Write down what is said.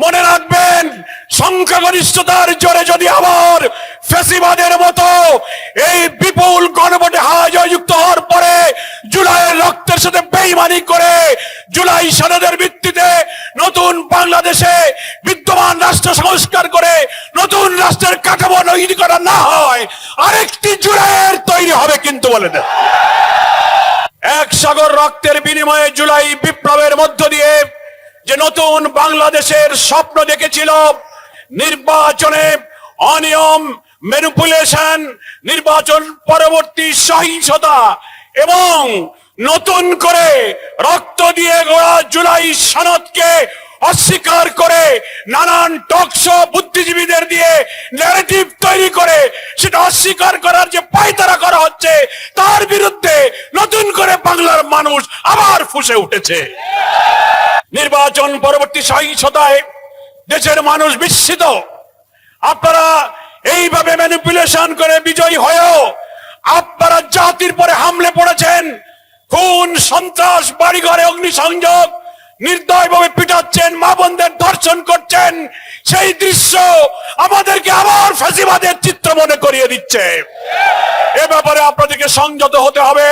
মনে রাখবেন, সংখ্যাগরিষ্ঠতার জোরে যদি আবার ফ্যাসিবাদের মতো এই বিপুল গণভোটে জয়যুক্ত হওয়ার পরে জুলাইয়ের রক্তের সাথে বেইমানি করে জুলাই সনদের ভিত্তিতে নতুন বাংলাদেশে বিদ্যমান রাষ্ট্র সংস্কার করে নতুন রাষ্ট্রের কাঠামো তৈরি করা না হয়, আরেকটি জুলাইয়ের তৈরি হবে কিন্তু বলে দেন। এক সাগর রক্তের বিনিময়ে জুলাই বিপ্লবের মধ্য দিয়ে যে নতুন বাংলাদেশের স্বপ্ন দেখেছিল, নির্বাচনে অনিয়ম, ম্যানিপুলেশন, নির্বাচন পরবর্তী সহিংসতা এবং নতুন করে রক্ত দিয়ে গড়া জুলাই সনদকে অস্বীকার করে নানান টকশো বুদ্ধিজীবীদের দিয়ে ন্যারেটিভ তৈরি করে সেটা অস্বীকার করার যে পায়তারা করা হচ্ছে, তার বিরুদ্ধে নতুন করে বাংলার মানুষ আবার ফুঁসে উঠেছে। নির্বাচন পরবর্তী সহিংসতায় দেশের মানুষ বিস্মিত। আপনারা এইভাবে ম্যানিপুলেশন করে বিজয়ী হয়েও আপনারা জাতির পরে হামলে পড়েছেন, খুন, সন্ত্রাস, বাড়িঘরে অগ্নিসংযোগ, নির্দয়ভাবে পিটাচ্ছেন, মা বোনদের ধর্ষণ করছেন। সেই দৃশ্য আমাদেরকে আবার ফ্যাসিবাদের চিত্র মনে করিয়ে দিচ্ছে। এ ব্যাপারে আপনাদেরকে সংযত হতে হবে।